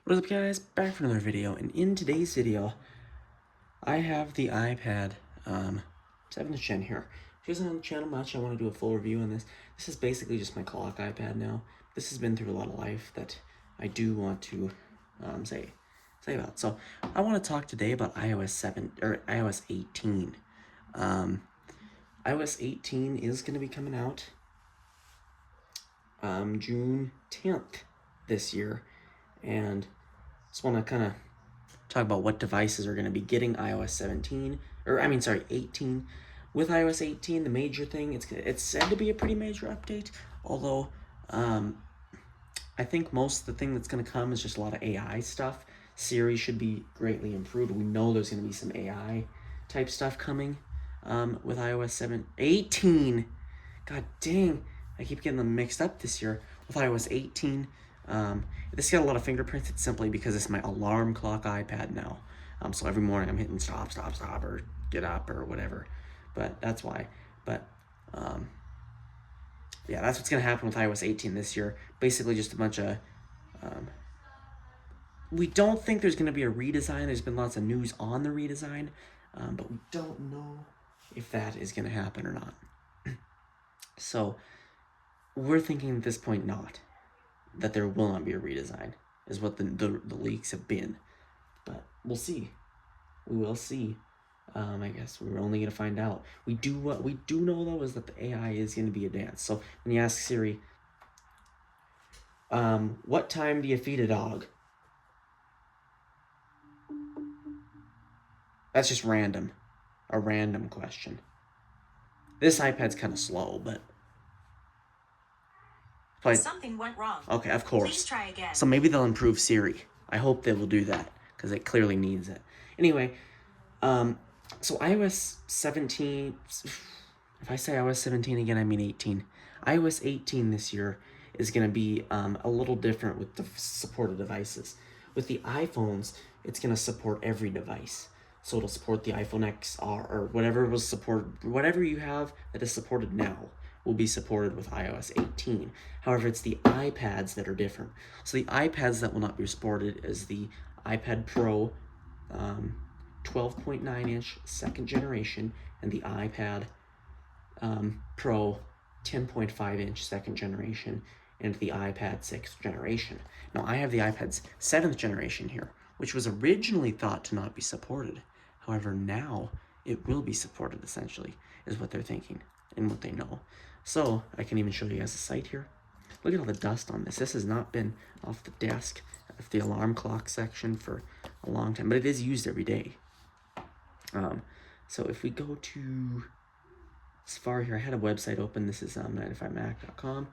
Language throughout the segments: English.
What is up, guys? Back for another video, and in today's video I have the iPad 7th gen here. If you guys on the channel much, I want to do a full review on this. This is basically just my clock iPad now. This has been through a lot of life that I do want to say about. So I want to talk today about iOS 18. iOS 18 is going to be coming out June 10th this year, and just want to kind of talk about what devices are going to be getting iOS 18. With iOS 18, the major thing, it's said to be a pretty major update, although I think most of the thing that's going to come is just a lot of AI stuff. Siri should be greatly improved. We know there's going to be some AI type stuff coming with iOS 18. God dang, I keep getting them mixed up this year. With iOS 18, this got a lot of fingerprints. It's simply because it's my alarm clock iPad now. So every morning I'm hitting stop, or get up, or whatever. But that's why. But yeah, that's what's going to happen with iOS 18 this year. Basically just a bunch of... we don't think there's going to be a redesign. There's been lots of news on the redesign. But we don't know if that is going to happen or not. So we're thinking at this point not. That there will not be a redesign, is what the leaks have been. But we'll see. We will see. I guess we're only going to find out. What we do know, though, is that the AI is going to be advanced. So when you ask Siri, what time do you feed a dog? That's just random. A random question. This iPad's kind of slow, but... Something went wrong. Okay, of course. Please try again. So maybe they'll improve Siri. I hope they will do that, because it clearly needs it. Anyway, so iOS 17... If I say iOS 17 again, I mean 18. iOS 18 this year is going to be a little different with the supported devices. With the iPhones, it's going to support every device. So it'll support the iPhone XR, or whatever you have that is supported now will be supported with iOS 18. However, it's the iPads that are different. So the iPads that will not be supported is the iPad Pro 12.9-inch 2nd generation and the iPad Pro 10.5-inch 2nd generation and the iPad 6th generation. Now, I have the iPad's 7th generation here, which was originally thought to not be supported. However, now it will be supported, essentially, is what they're thinking and what they know. So I can even show you guys a site here. Look at all the dust on this. This has not been off the desk of the alarm clock section for a long time, but it is used every day. So if we go to Safari here, I had a website open. This is 95mac.com.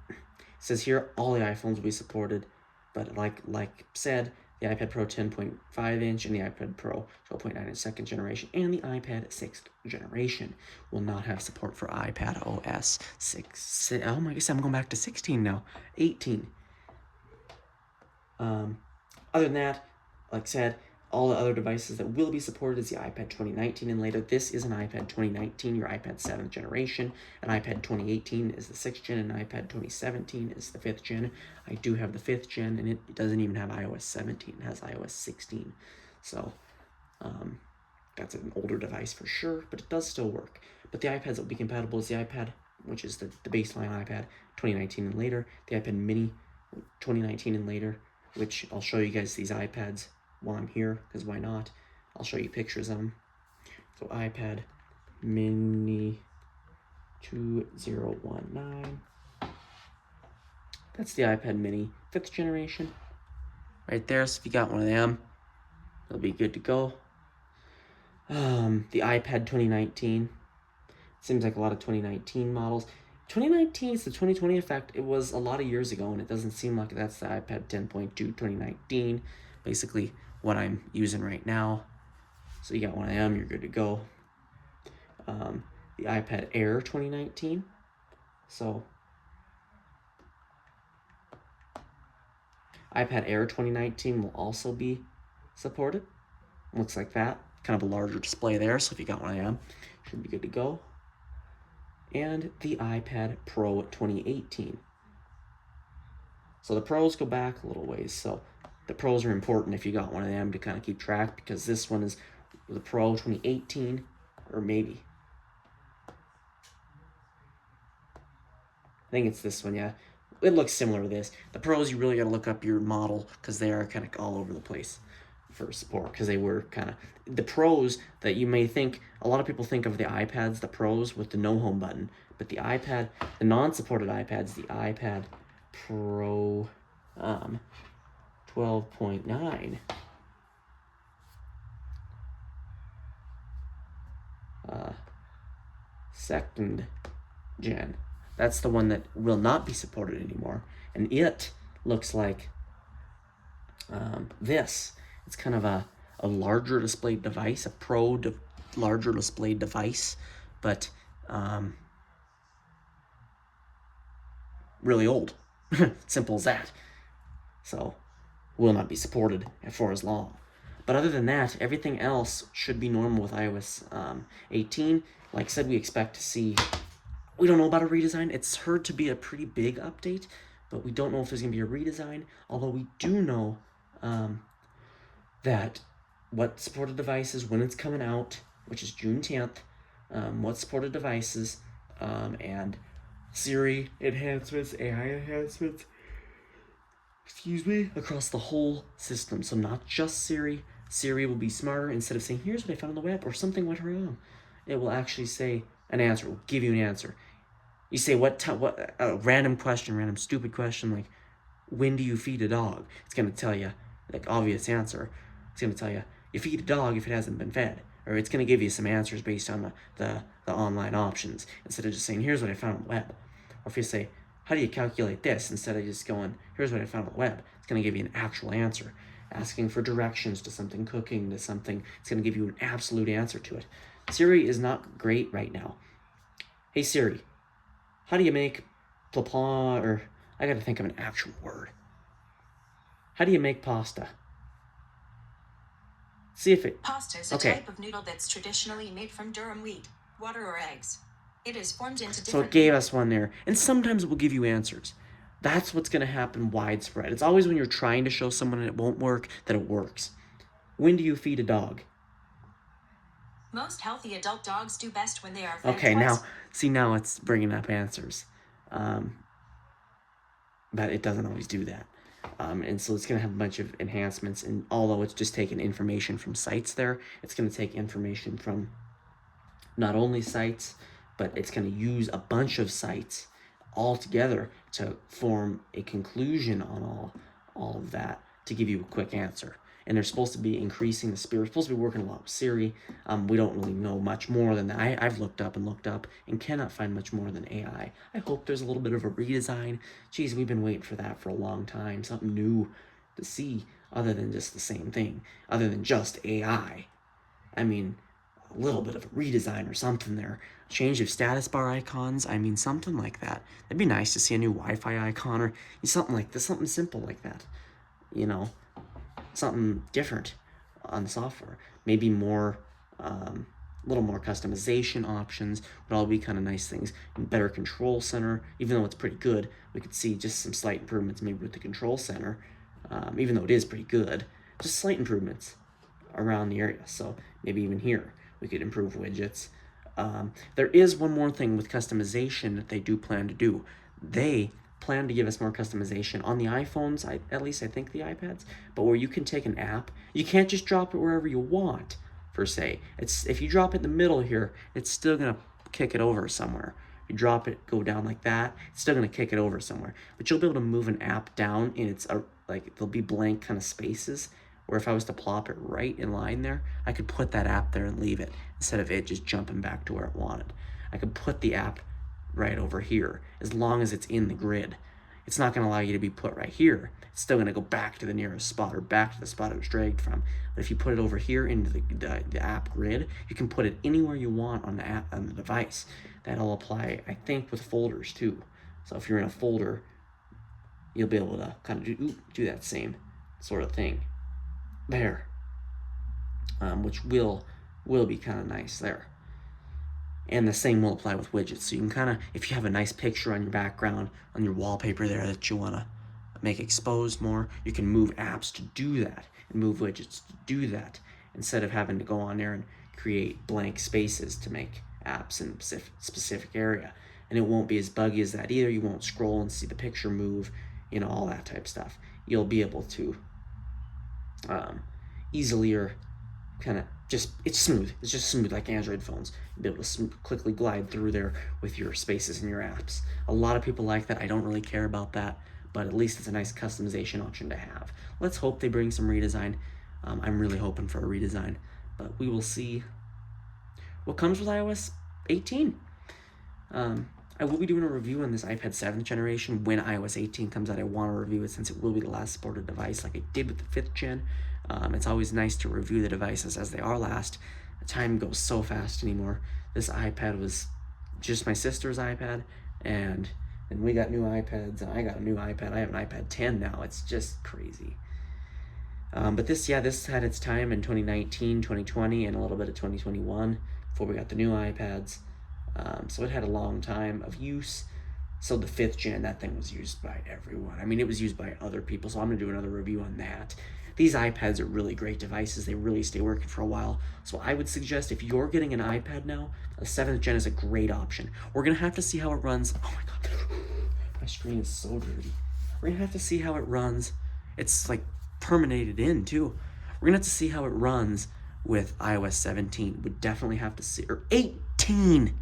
It says here all the iPhones will be supported, but like said, the iPad Pro 10.5-inch and the iPad Pro 12.9-inch 2nd generation and the iPad 6th generation will not have support for iPad OS 6. Oh my goodness, I'm going back to 16 now. 18. Other than that, like I said, all the other devices that will be supported is the iPad 2019 and later. This is an iPad 2019, your iPad 7th generation. An iPad 2018 is the 6th gen, and iPad 2017 is the 5th gen. I do have the 5th gen, and it doesn't even have iOS 17. It has iOS 16. So, that's an older device for sure, but it does still work. But the iPads that will be compatible is the iPad, which is the baseline iPad 2019 and later, the iPad mini 2019 and later, which I'll show you guys these iPads while I'm here, because why not? I'll show you pictures of them. So iPad mini 2019. That's the iPad mini 5th generation. Right there, so if you got one of them, it'll be good to go. The iPad 2019. Seems like a lot of 2019 models. 2019 is the 2020 effect. It was a lot of years ago, and it doesn't seem like that's the iPad 10.2 2019. Basically, what I'm using right now. So you got one of them, you're good to go. The iPad Air 2019. So iPad Air 2019 will also be supported. Looks like that. Kind of a larger display there, so if you got one of them, should be good to go. And the iPad Pro 2018. So the Pros go back a little ways. So the Pros are important if you got one of them to kind of keep track, because this one is the Pro 2018, or maybe. I think it's this one, yeah. It looks similar to this. The Pros, you really got to look up your model because they are kind of all over the place for support, because they were kind of the Pros that you may think, a lot of people think of the iPads, the Pros with the no home button, but the iPad, the non-supported iPads, the iPad Pro 12.9 second gen. That's the one that will not be supported anymore, and it looks like this. It's kind of a larger display device, a larger display device, but really old. Simple as that. So will not be supported for as long. But other than that, everything else should be normal with iOS 18. Like I said, we expect to see, we don't know about a redesign. It's heard to be a pretty big update, but we don't know if there's going to be a redesign, although we do know that what supported devices, when it's coming out, which is June 10th, what supported devices, and Siri enhancements, AI enhancements, across the whole system. So not just Siri. Siri will be smarter. Instead of saying, here's what I found on the web, or something went wrong, it will actually say an answer. It will give you an answer. You say what a random question, random stupid question, like, when do you feed a dog? It's going to tell you, like, obvious answer. It's going to tell you, you feed a dog if it hasn't been fed. Or it's going to give you some answers based on the online options, instead of just saying, here's what I found on the web. Or if you say, how do you calculate this, instead of just going, here's what I found on the web, it's going to give you an actual answer. Asking for directions to something, cooking to something, it's going to give you an absolute answer to it. Siri is not great right now. Hey Siri, how do you make plapla, or I got to think of an actual word. How do you make pasta? See if it... Pasta is a type of noodle that's traditionally made from durum wheat, water, or eggs. It is formed into different... So it gave us one there. And sometimes it will give you answers. That's what's going to happen widespread. It's always when you're trying to show someone and it won't work that it works. When do you feed a dog? Most healthy adult dogs do best when they are fed Okay, twice. now it's bringing up answers. But it doesn't always do that. And so it's going to have a bunch of enhancements. And although it's just taking information from sites there, it's going to take information from not only sites, but it's going to use a bunch of sites all together to form a conclusion on all of that to give you a quick answer. And they're supposed to be increasing the speed. We're supposed to be working a lot with Siri. We don't really know much more than that. I've looked up and cannot find much more than AI. I hope there's a little bit of a redesign. Geez, we've been waiting for that for a long time. Something new to see other than just the same thing, other than just AI. I mean, a little bit of a redesign or something there. Change of status bar icons. I mean, something like that. It'd be nice to see a new Wi-Fi icon or something like this, something simple like that. You know, something different on the software. Maybe more, a little more customization options would all be kind of nice things. Better control center, even though it's pretty good, we could see just some slight improvements maybe with the control center, even though it is pretty good. Just slight improvements around the area. So maybe even here we could improve widgets. There is one more thing with customization that they do plan to do. They plan to give us more customization on the iPhones, at least I think the iPads, but where you can take an app, you can't just drop it wherever you want, per se. It's, if you drop it in the middle here, it's still going to kick it over somewhere. You drop it, go down like that, it's still going to kick it over somewhere. But you'll be able to move an app down, and it's like there'll be blank kind of spaces, where if I was to plop it right in line there, I could put that app there and leave it, instead of it just jumping back to where it wanted. I could put the app right over here, as long as it's in the grid. It's not going to allow you to be put right here. It's still going to go back to the nearest spot, or back to the spot it was dragged from. But if you put it over here into the app grid, you can put it anywhere you want on the app, on the device. That'll apply, I think, with folders too. So if you're in a folder, you'll be able to kind of do that same sort of thing there, which will be kind of nice there. And the same will apply with widgets. So you can kind of, if you have a nice picture on your background, on your wallpaper there that you want to make exposed more. You can move apps to do that and move widgets to do that instead of having to go on there and create blank spaces to make apps in a specific area. And it won't be as buggy as that either. You won't scroll and see the picture move, all that type of stuff. You'll be able to easily or kind of it's smooth. It's just smooth like Android phones. You'll be able to quickly glide through there with your spaces and your apps. A lot of people like that. I don't really care about that, but at least it's a nice customization option to have. Let's hope they bring some redesign. I'm really hoping for a redesign, but we will see what comes with iOS 18. I will be doing a review on this iPad 7th generation when iOS 18 comes out. I want to review it since it will be the last supported device like I did with the 5th gen. It's always nice to review the devices as they are last. The time goes so fast anymore. This iPad was just my sister's iPad, and we got new iPads, and I got a new iPad. I have an iPad 10 now. It's just crazy. But this had its time in 2019, 2020, and a little bit of 2021 before we got the new iPads. So it had a long time of use. So the 5th gen, that thing was used by everyone. I mean, it was used by other people, so I'm going to do another review on that. These iPads are really great devices. They really stay working for a while. So I would suggest if you're getting an iPad now, a 7th gen is a great option. We're going to have to see how it runs. Oh my God, my screen is so dirty. We're going to have to see how it runs. It's like permeated in too. We're going to have to see how it runs with iOS 17. We'd definitely have to see, or 18.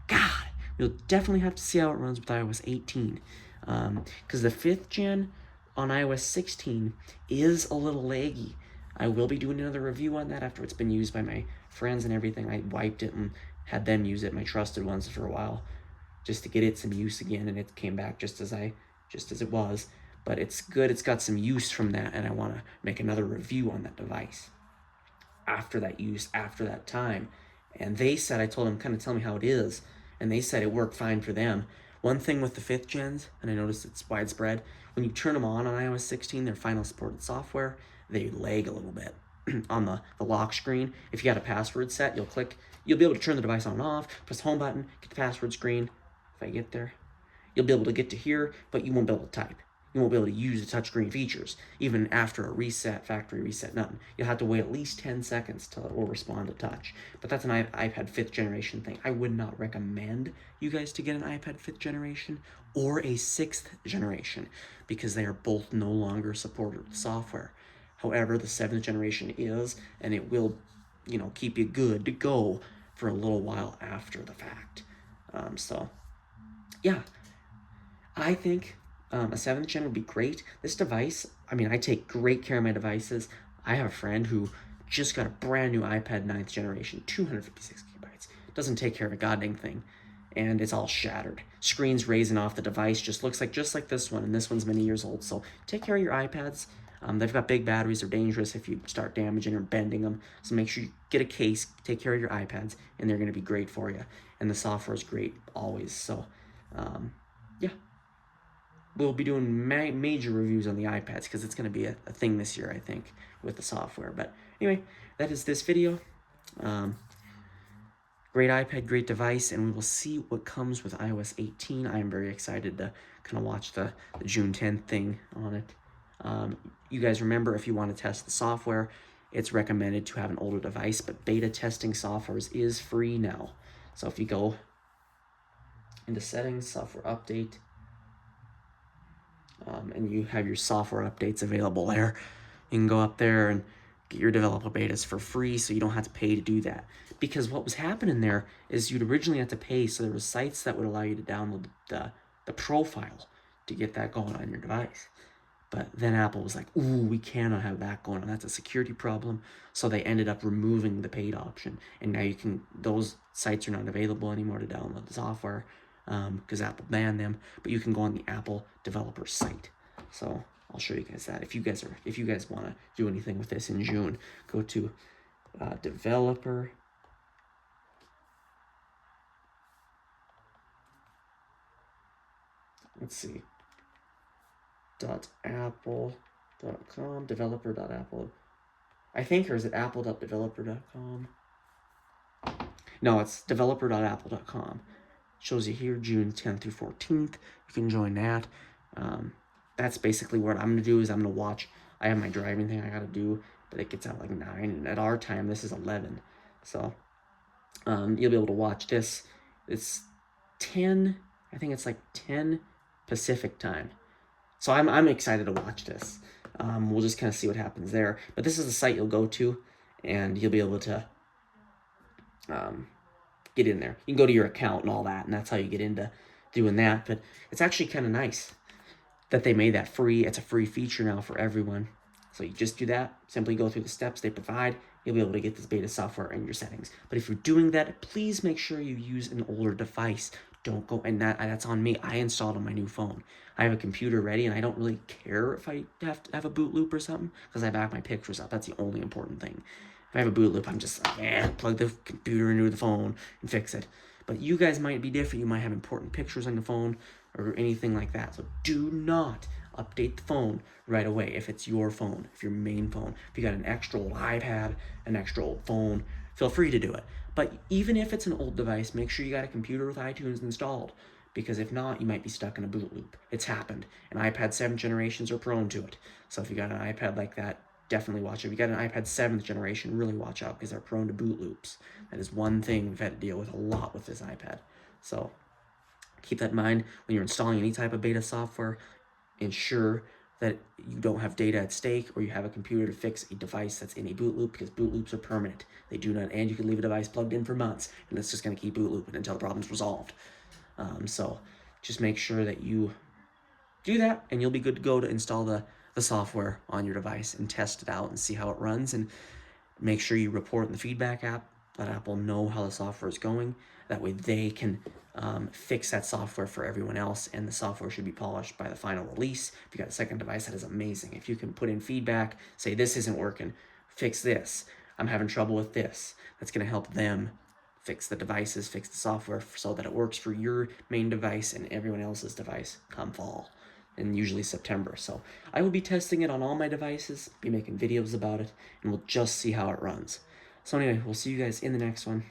God, we'll definitely have to see how it runs with iOS 18. Because the 5th gen on iOS 16 is a little laggy. I will be doing another review on that after it's been used by my friends and everything. I wiped it and had them use it, my trusted ones, for a while, just to get it some use again, and it came back just as it was. But it's good. It's got some use from that, and I want to make another review on that device after that use, after that time. And they said, I told them, kind of tell me how it is, and they said it worked fine for them. One thing with the 5th gens, and I noticed it's widespread, when you turn them on iOS 16, their final supported software, they lag a little bit on the lock screen. If you got a password set, you'll be able to turn the device on and off, press the home button, get the password screen. If I get there, you'll be able to get to here, but you won't be able to type. You won't be able to use the touchscreen features, even after a reset, factory reset, nothing. You'll have to wait at least 10 seconds till it will respond to touch. But that's an iPad 5th generation thing. I would not recommend you guys to get an iPad 5th generation or a 6th generation because they are both no longer supported with software. However, the 7th generation is, and it will, keep you good to go for a little while after the fact. Yeah, I think a 7th gen would be great. This device, I take great care of my devices. I have a friend who just got a brand new iPad 9th generation, 256 gigabytes. Doesn't take care of a goddamn thing. And it's all shattered. Screen's raising off the device, just like this one, and this one's many years old. So take care of your iPads. They've got big batteries. They're dangerous if you start damaging or bending them. So make sure you get a case, take care of your iPads, and they're going to be great for you. And the software is great always. So, yeah. We'll be doing major reviews on the iPads because it's going to be a thing this year, I think, with the software. But anyway, that is this video. Great iPad, great device, and we will see what comes with iOS 18. I am very excited to kind of watch the June 10th thing on it. You guys remember, if you want to test the software, it's recommended to have an older device, but beta testing software is free now. So if you go into settings, software update, and you have your software updates available there, you can go up there and get your developer betas for free, so you don't have to pay to do that. Because what was happening there is you'd originally have to pay, so there were sites that would allow you to download the profile to get that going on your device. But then Apple was like, ooh, we cannot have that going on. That's a security problem. So they ended up removing the paid option. And now those sites are not available anymore to download the software because Apple banned them. But you can go on the Apple developer site. So I'll show you guys that. If you guys want to do anything with this in June, go to developer. Let's see. .apple.com, developer.apple. I think, or is it apple.developer.com? No, it's developer.apple.com. Shows you here June 10th through 14th. You can join that. that's basically what I'm gonna do. Is I'm gonna watch. I have my driving thing I gotta do, but it gets out like 9, and at our time this is 11. So you'll be able to watch this. It's 10. I think it's like 10 Pacific time. So I'm excited to watch this. We'll just kind of see what happens there. But this is the site you'll go to, and you'll be able to get in there. You can go to your account and all that, and that's how you get into doing that. But it's actually kind of nice that they made that free. It's a free feature now for everyone. So you just do that, simply go through the steps they provide. You'll be able to get this beta software in your settings. But if you're doing that, please make sure you use an older device. Don't go, and that's on me. I installed on my new phone. I have a computer ready, and I don't really care if I have to have a boot loop or something, because I back my pictures up. That's the only important thing. If I have a boot loop, I'm just like, plug the computer into the phone and fix it. But you guys might be different. You might have important pictures on the phone or anything like that. So do not update the phone right away if it's your phone, if your main phone. If you got an extra old iPad, an extra old phone, feel free to do it. But even if it's an old device, make sure you got a computer with iTunes installed, because if not, you might be stuck in a boot loop. It's happened, and iPad 7 generations are prone to it. So if you got an iPad like that, definitely watch it. If you got an iPad 7th generation, really watch out, because they're prone to boot loops. That is one thing we've had to deal with a lot with this iPad. So keep that in mind when you're installing any type of beta software. Ensure that you don't have data at stake, or you have a computer to fix a device that's in a boot loop, because boot loops are permanent. They do not, and you can leave a device plugged in for months, and it's just going to keep boot looping until the problem's resolved. So just make sure that you do that, and you'll be good to go to install the software on your device and test it out and see how it runs. And make sure you report in the feedback app. Let Apple know how the software is going. That way they can fix that software for everyone else, and the software should be polished by the final release. If you got a second device, that is amazing. If you can put in feedback, say this isn't working, fix this, I'm having trouble with this, that's going to help them fix the devices, fix the software, so that it works for your main device and everyone else's device come fall, and usually September. So I will be testing it on all my devices, be making videos about it, and we'll just see how it runs. So anyway, we'll see you guys in the next one.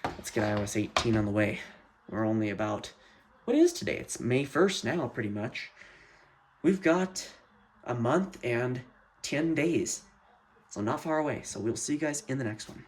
Let's get iOS 18 on the way. We're only about, what is today? It's May 1st now, pretty much. We've got a month and 10 days. So not far away. So we'll see you guys in the next one.